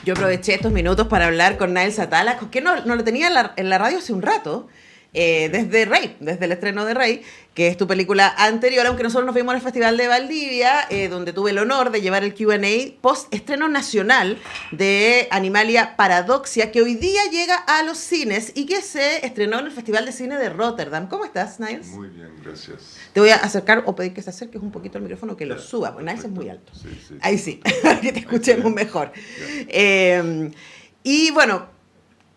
Yo aproveché estos minutos para hablar con Nael Satala, que no lo tenía en la radio hace un rato, desde Rey, desde el estreno de Rey, que es tu película anterior, aunque nosotros nos vimos en el Festival de Valdivia, donde tuve el honor de llevar el Q&A post-estreno nacional de Animalia Paradoxia, que hoy día llega a los cines y que se estrenó en el Festival de Cine de Rotterdam. ¿Cómo estás, Niles? Muy bien, gracias. Te voy a acercar o pedir que se acerques un poquito al micrófono, que lo Ya, suba, porque Niles es perfecto. muy alto. Sí, sí. Ahí sí, que te escuchemos mejor. Y bueno,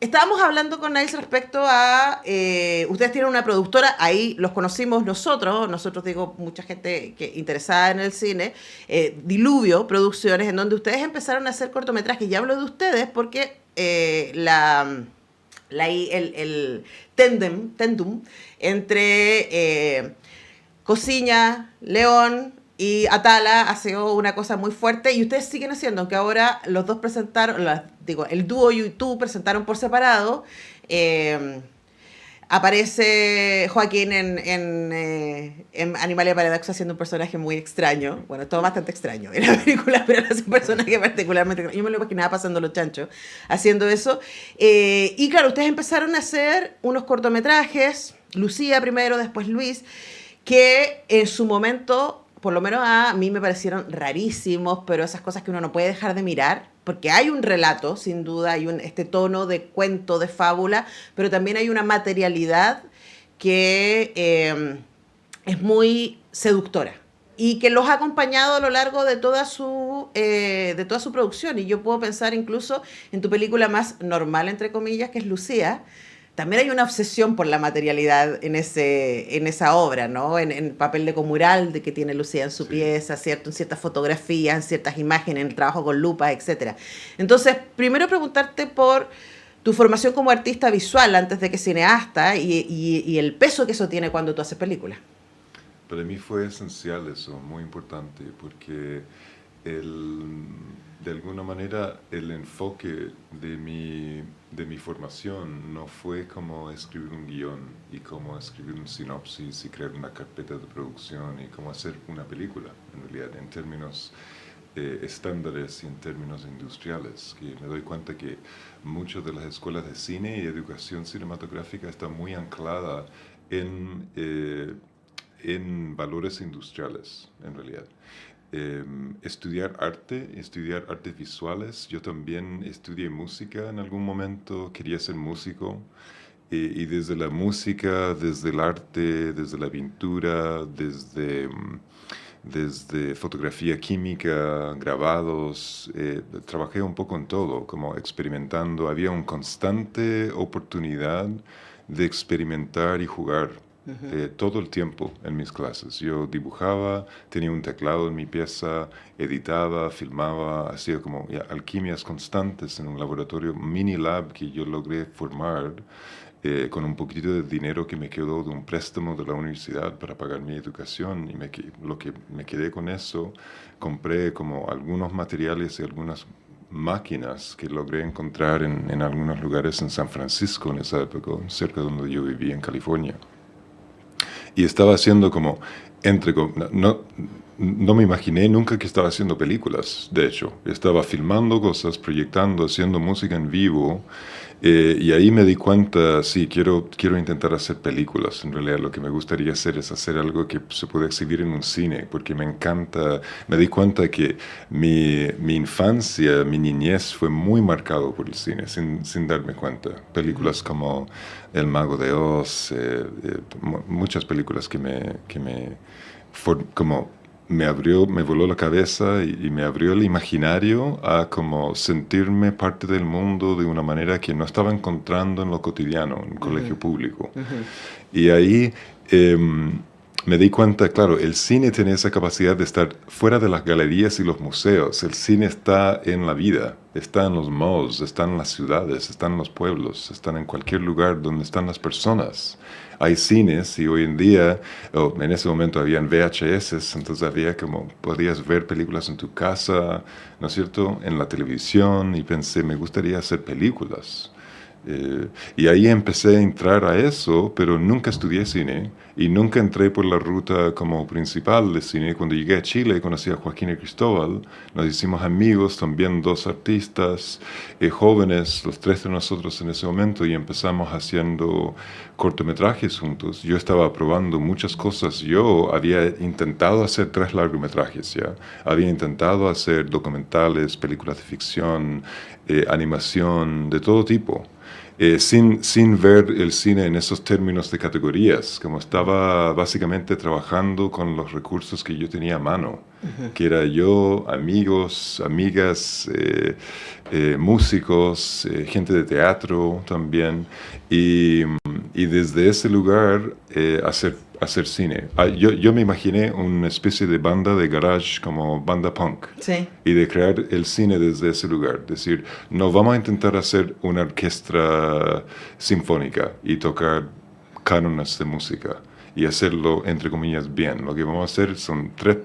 estábamos hablando con Niles respecto a... ustedes tienen una productora, ahí los conocimos nosotros digo, mucha gente que interesada en el cine, Diluvio Producciones, en donde ustedes empezaron a hacer cortometrajes. Y hablo de ustedes porque el tendum entre Cosiña, León y Atala ha sido una cosa muy fuerte y ustedes siguen haciendo, aunque ahora los dos presentaron, el dúo y tú presentaron por separado. Aparece Joaquín en Animalia Paradoxa haciendo un personaje muy extraño. Bueno, todo bastante extraño en la película, pero es un personaje particularmente extraño. Yo me lo imaginaba pasando los chanchos haciendo eso. Y claro, ustedes empezaron a hacer unos cortometrajes, Lucía primero, después Luis, que en su momento, por lo menos a mí me parecieron rarísimos, pero esas cosas que uno no puede dejar de mirar, porque hay un relato, sin duda, hay este tono de cuento, de fábula, pero también hay una materialidad que es muy seductora y que los ha acompañado a lo largo de toda su producción. Y yo puedo pensar incluso en tu película más normal, entre comillas, que es Lucía. También hay una obsesión por la materialidad en esa obra, ¿no? En papel de comural de que tiene Lucía en su pieza, ¿cierto? En ciertas fotografías, en ciertas imágenes, en el trabajo con lupa, etc. Entonces, primero preguntarte por tu formación como artista visual antes de que cineasta y el peso que eso tiene cuando tú haces películas. Para mí fue esencial eso, muy importante, porque de alguna manera el enfoque de mi formación no fue como escribir un guión y como escribir un sinopsis y crear una carpeta de producción y como hacer una película, en realidad, en términos estándares y en términos industriales. Que me doy cuenta que muchas de las escuelas de cine y educación cinematográfica están muy ancladas en valores industriales, en realidad. Estudiar artes visuales. Yo también estudié música en algún momento, quería ser músico. Y desde la música, desde el arte, desde la pintura, desde fotografía química, grabados, trabajé un poco en todo, como experimentando. Había una constante oportunidad de experimentar y jugar todo el tiempo en mis clases. Yo dibujaba, tenía un teclado en mi pieza, editaba, filmaba, hacía como alquimias constantes en un laboratorio mini lab que yo logré formar con un poquito de dinero que me quedó de un préstamo de la universidad para pagar mi educación. Y lo que me quedé con eso, compré como algunos materiales y algunas máquinas que logré encontrar en algunos lugares en San Francisco en esa época, cerca de donde yo vivía en California. Y estaba haciendo como, no me imaginé nunca que estaba haciendo películas, de hecho. Estaba filmando cosas, proyectando, haciendo música en vivo. Y ahí me di cuenta, sí, quiero intentar hacer películas. En realidad lo que me gustaría hacer es hacer algo que se pueda exhibir en un cine, porque me encanta. Me di cuenta que mi infancia, mi niñez fue muy marcado por el cine, sin darme cuenta. Películas como El Mago de Oz, muchas películas que me voló la cabeza y me abrió el imaginario a como sentirme parte del mundo de una manera que no estaba encontrando en lo cotidiano, en el colegio público. Y ahí me di cuenta, claro, el cine tiene esa capacidad de estar fuera de las galerías y los museos. El cine está en la vida, está en los malls, está en las ciudades, está en los pueblos, está en cualquier lugar donde están las personas. Hay cines y hoy en día, en ese momento habían VHS, entonces había como, podías ver películas en tu casa, ¿no es cierto?, en la televisión, y pensé, me gustaría hacer películas. Y ahí empecé a entrar a eso, pero nunca estudié cine y nunca entré por la ruta como principal de cine. Cuando llegué a Chile conocí a Joaquín y Cristóbal, nos hicimos amigos, también dos artistas jóvenes, los tres de nosotros en ese momento, y empezamos haciendo cortometrajes juntos. Yo estaba probando muchas cosas. Yo había intentado hacer 3 largometrajes, ¿ya? Había intentado hacer documentales, películas de ficción, animación, de todo tipo. Sin ver el cine en esos términos de categorías, como estaba básicamente trabajando con los recursos que yo tenía a mano, que era yo, amigos, amigas, músicos, gente de teatro también, y desde ese lugar hacer cine. Yo me imaginé una especie de banda de garage como banda punk. Sí. Y de crear el cine desde ese lugar. Decir, no vamos a intentar hacer una orquesta sinfónica y tocar cánones de música y hacerlo, entre comillas, bien. Lo que vamos a hacer son 3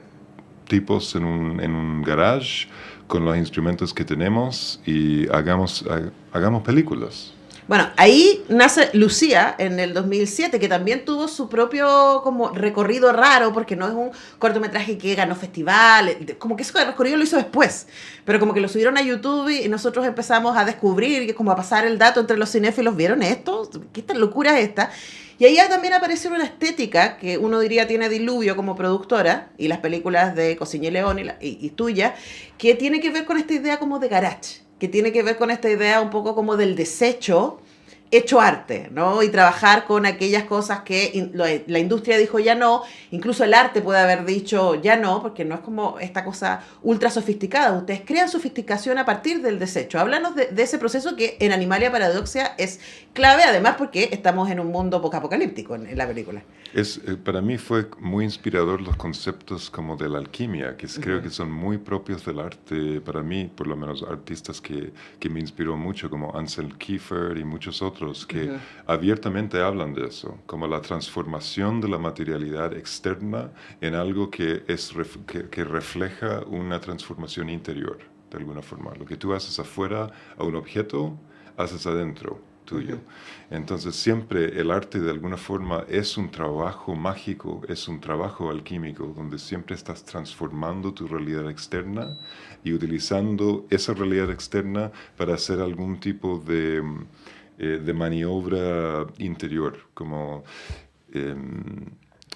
tipos en un garage con los instrumentos que tenemos y hagamos películas. Bueno, ahí nace Lucía en el 2007, que también tuvo su propio como recorrido raro, porque no es un cortometraje que ganó festival, como que ese recorrido lo hizo después, pero como que lo subieron a YouTube y nosotros empezamos a descubrir, como a pasar el dato entre los cinéfilos, ¿vieron esto? ¿Qué esta locura es esta? Y ahí también apareció una estética que uno diría tiene Diluvio como productora, y las películas de Cosiña y León y tuya, que tiene que ver con esta idea como de garage, que tiene que ver con esta idea un poco como del desecho hecho arte, ¿no? Y trabajar con aquellas cosas que la industria dijo ya no, incluso el arte puede haber dicho ya no, porque no es como esta cosa ultra sofisticada. Ustedes crean sofisticación a partir del desecho. Háblanos de ese proceso que en Animalia Paradoxia es clave, además porque estamos en un mundo post-apocalíptico en la película. Para mí fue muy inspirador los conceptos como de la alquimia, que creo que son muy propios del arte, para mí, por lo menos artistas que me inspiró mucho, como Ansel Kiefer y muchos otros, que abiertamente hablan de eso, como la transformación de la materialidad externa en algo que refleja una transformación interior, de alguna forma. Lo que tú haces afuera a un objeto, haces adentro tuyo. Entonces siempre el arte de alguna forma es un trabajo mágico, es un trabajo alquímico, donde siempre estás transformando tu realidad externa y utilizando esa realidad externa para hacer algún tipo de maniobra interior. Como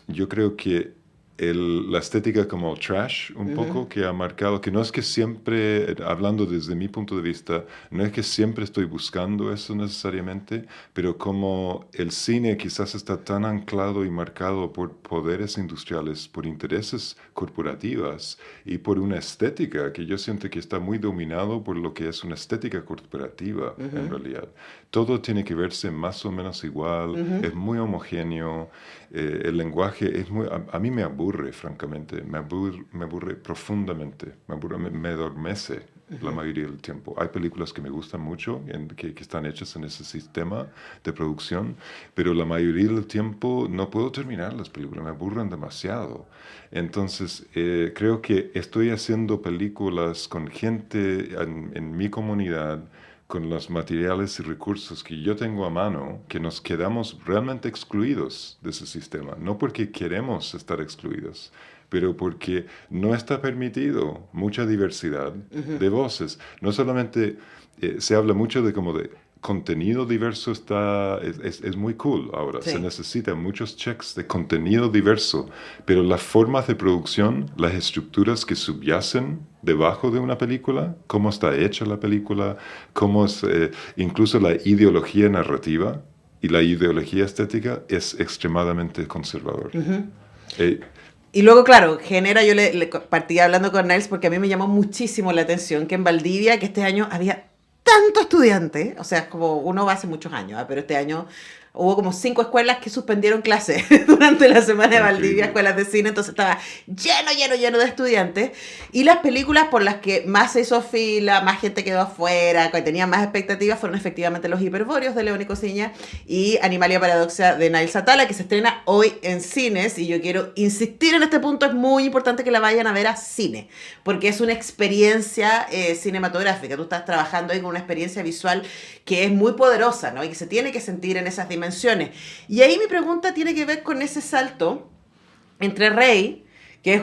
yo creo que la estética como trash un poco que ha marcado, que no es que siempre, hablando desde mi punto de vista, no es que siempre estoy buscando eso necesariamente, pero como el cine quizás está tan anclado y marcado por poderes industriales, por intereses corporativas y por una estética que yo siento que está muy dominado por lo que es una estética corporativa en realidad. Todo tiene que verse más o menos igual, es muy homogéneo, el lenguaje es muy... A mí me aburre, francamente, me aburre profundamente, me adormece la mayoría del tiempo. Hay películas que me gustan mucho, que están hechas en ese sistema de producción, pero la mayoría del tiempo no puedo terminar las películas, me aburren demasiado. Entonces, creo que estoy haciendo películas con gente en mi comunidad, con los materiales y recursos que yo tengo a mano, que nos quedamos realmente excluidos de ese sistema. No porque queremos estar excluidos, pero porque no está permitido mucha diversidad de voces. No solamente se habla mucho de como de contenido diverso, es muy cool ahora. Sí. Se necesitan muchos checks de contenido diverso, pero las formas de producción, las estructuras que subyacen debajo de una película, cómo está hecha la película, cómo es incluso la ideología narrativa y la ideología estética es extremadamente conservador. Y luego, claro, genera, yo le partí hablando con Niles porque a mí me llamó muchísimo la atención que en Valdivia, que este año había tanto estudiante, o sea, como uno va hace muchos años, pero este año hubo como 5 escuelas que suspendieron clases durante la semana de Valdivia, Increíble. escuelas de cine, entonces estaba lleno de estudiantes. Y las películas por las que más se hizo fila, más gente quedó afuera, que tenía más expectativas, fueron efectivamente Los Hiperbóreos de León y Cosiña y Animalia Paradoxa de Nail Satala, que se estrena hoy en cines. Y yo quiero insistir en este punto, es muy importante que la vayan a ver a cine, porque es una experiencia cinematográfica. Tú estás trabajando ahí con una experiencia visual que es muy poderosa, ¿no? Y que se tiene que sentir en esas dimensiones. Y ahí mi pregunta tiene que ver con ese salto entre Rey, que es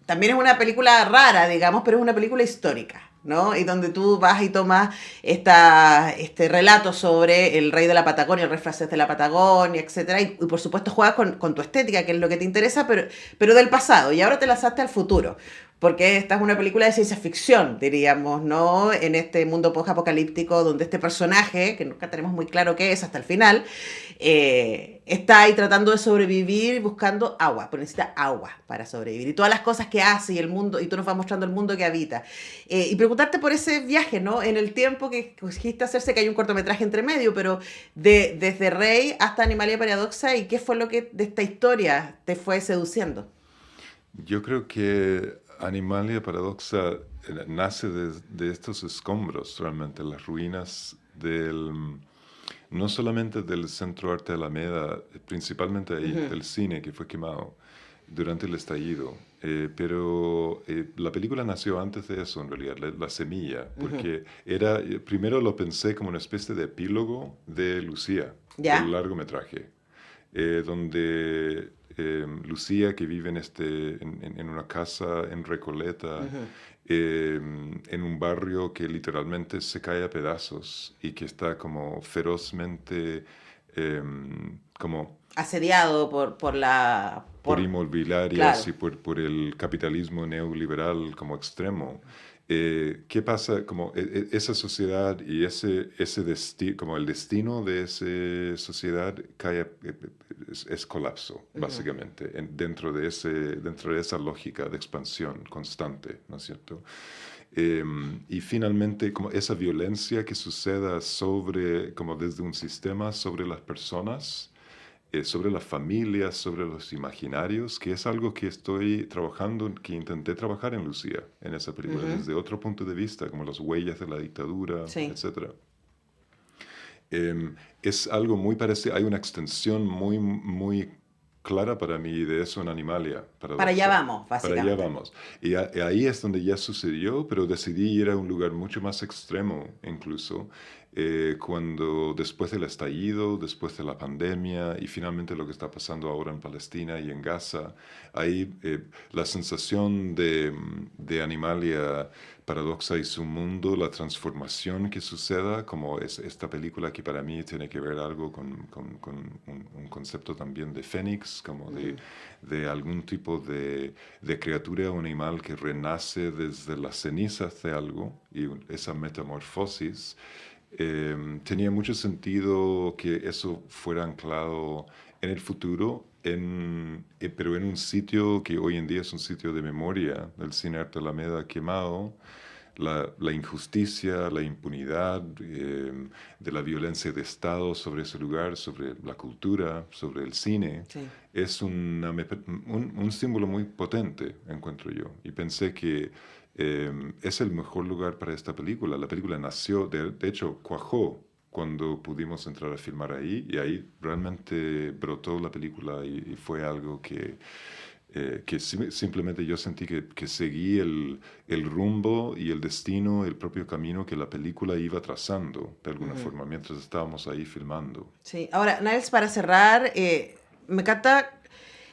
también es una película rara, digamos, pero es una película histórica, ¿no? Y donde tú vas y tomas este relato sobre el rey de la Patagonia, el rey francés de la Patagonia, etcétera, y por supuesto juegas con tu estética, que es lo que te interesa, pero del pasado, y ahora te lanzaste al futuro. Porque esta es una película de ciencia ficción, diríamos, ¿no? En este mundo post-apocalíptico donde este personaje, que nunca tenemos muy claro qué es hasta el final, está ahí tratando de sobrevivir buscando agua, pero necesita agua para sobrevivir. Y todas las cosas que hace y el mundo, y tú nos vas mostrando el mundo que habita. Y preguntarte por ese viaje, ¿no? En el tiempo que escogiste hacerse, que hay un cortometraje entre medio, pero desde Rey hasta Animalia Paradoxa, ¿y qué fue lo que de esta historia te fue seduciendo? Yo creo que Animalia Paradoxa nace de estos escombros, realmente, las ruinas no solamente del Centro Arte Alameda, principalmente ahí, del cine que fue quemado durante el estallido, pero la película nació antes de eso, en realidad, la semilla, porque primero lo pensé como una especie de epílogo de Lucía, ¿Ya? el largometraje, donde Lucía, que vive en una casa en Recoleta, en un barrio que literalmente se cae a pedazos y que está como ferozmente eh, como Asediado por inmobiliarias claro. y por el capitalismo neoliberal como extremo. ¿Qué pasa? Como esa sociedad y como el destino de esa sociedad es colapso, básicamente, dentro de esa lógica de expansión constante, ¿no es cierto? Y finalmente, como esa violencia que suceda como desde un sistema sobre las personas, sobre las familias, sobre los imaginarios, que es algo que estoy trabajando, que intenté trabajar en Lucía, en esa película, desde otro punto de vista, como las huellas de la dictadura, Sí. etcétera. Es algo muy parecido, hay una extensión muy, muy clara para mí de eso en Animalia Para allá Paradoxa. vamos, Para allá básicamente. vamos. Y ahí es donde ya sucedió, pero decidí ir a un lugar mucho más extremo incluso, cuando después del estallido, después de la pandemia y finalmente lo que está pasando ahora en Palestina y en Gaza, ahí la sensación de Animalia Paradoxa y su mundo, la transformación que suceda, como es esta película que para mí tiene que ver algo con un concepto también de fénix, como de algún tipo de criatura o animal que renace desde las cenizas de algo y esa metamorfosis. Tenía mucho sentido que eso fuera anclado en el futuro, pero en un sitio que hoy en día es un sitio de memoria del cine Arte Alameda quemado, la injusticia, la impunidad, de la violencia de Estado sobre ese lugar, sobre la cultura, sobre el cine, Sí. es un símbolo muy potente, encuentro yo. Y pensé que es el mejor lugar para esta película. La película nació, de hecho, cuajó cuando pudimos entrar a filmar ahí y ahí realmente brotó la película y fue algo que simplemente yo sentí que seguí el rumbo y el destino, el propio camino que la película iba trazando de alguna forma mientras estábamos ahí filmando. Sí. Ahora, Niles, para cerrar, me encanta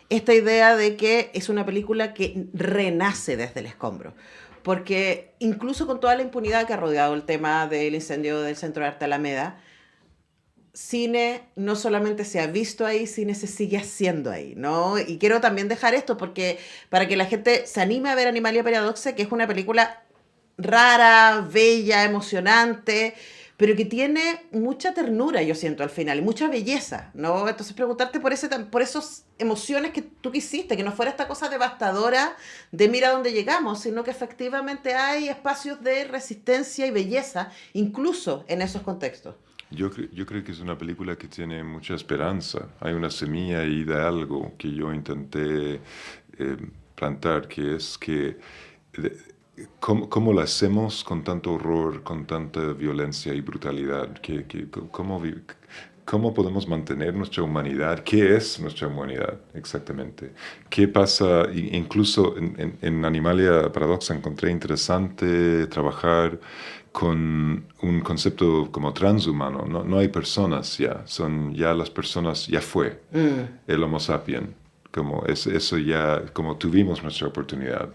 esta idea de que es una película que renace desde el escombro. Porque incluso con toda la impunidad que ha rodeado el tema del incendio del Centro de Arte Alameda, cine no solamente se ha visto ahí, cine se sigue haciendo ahí, ¿no? Y quiero también dejar esto porque para que la gente se anime a ver Animalia Paradoxa, que es una película rara, bella, emocionante, pero que tiene mucha ternura, yo siento al final, y mucha belleza, ¿no? Entonces preguntarte por esas emociones que tú quisiste, que no fuera esta cosa devastadora de mira dónde llegamos, sino que efectivamente hay espacios de resistencia y belleza, incluso en esos contextos. Yo creo que es una película que tiene mucha esperanza. Hay una semilla ahí de algo que yo intenté eh, plantar, que es que de- cómo lo hacemos con tanto horror, con tanta violencia y brutalidad, cómo podemos mantener nuestra humanidad, qué es nuestra humanidad exactamente, qué pasa, incluso en Animalia Paradoxa encontré interesante trabajar con un concepto como transhumano. No, no hay personas ya, son ya las personas, ya fue Mm. el Homo sapien, como eso ya, como tuvimos nuestra oportunidad.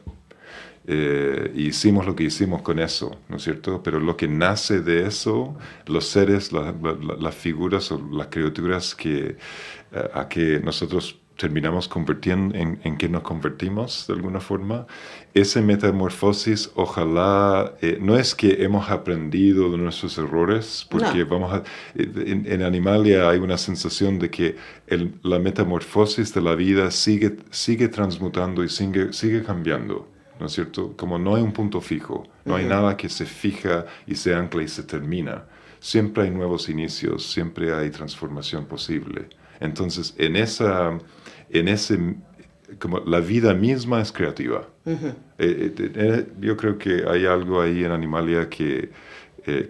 Hicimos lo que hicimos con eso, ¿no es cierto? Pero lo que nace de eso, los seres, las figuras o las criaturas a que nosotros terminamos convirtiendo, en que nos convertimos de alguna forma, esa metamorfosis, ojalá, no es que hemos aprendido de nuestros errores, porque No. en Animalia hay una sensación de que la metamorfosis de la vida sigue transmutando y sigue cambiando. ¿No es cierto? Como no hay un punto fijo, no hay nada que se fija y se ancla y se termina. Siempre hay nuevos inicios, siempre hay transformación posible. Entonces, en ese, como la vida misma es creativa. Yo creo que hay algo ahí en Animalia que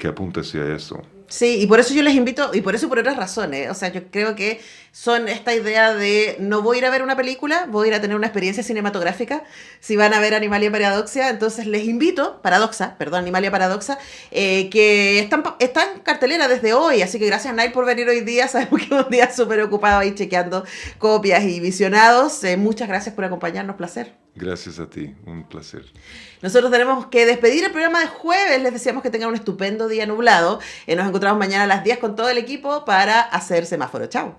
apunta hacia eso. Sí, y por eso yo les invito, y por eso y por otras razones. O sea, yo creo que son esta idea de no voy a ir a ver una película, voy a ir a tener una experiencia cinematográfica. Si van a ver Animalia Paradoxa, entonces les invito, Paradoxa, perdón, Animalia Paradoxa, que está en cartelera desde hoy. Así que gracias, Nail, por venir hoy día. Sabemos que es un día súper ocupado ahí chequeando copias y visionados. Muchas gracias por acompañarnos, placer. Gracias a ti, un placer. Nosotros tenemos que despedir el programa de jueves. Les deseamos que tengan un estupendo día nublado. Nos encontramos mañana a las 10 con todo el equipo para hacer semáforo. Chao.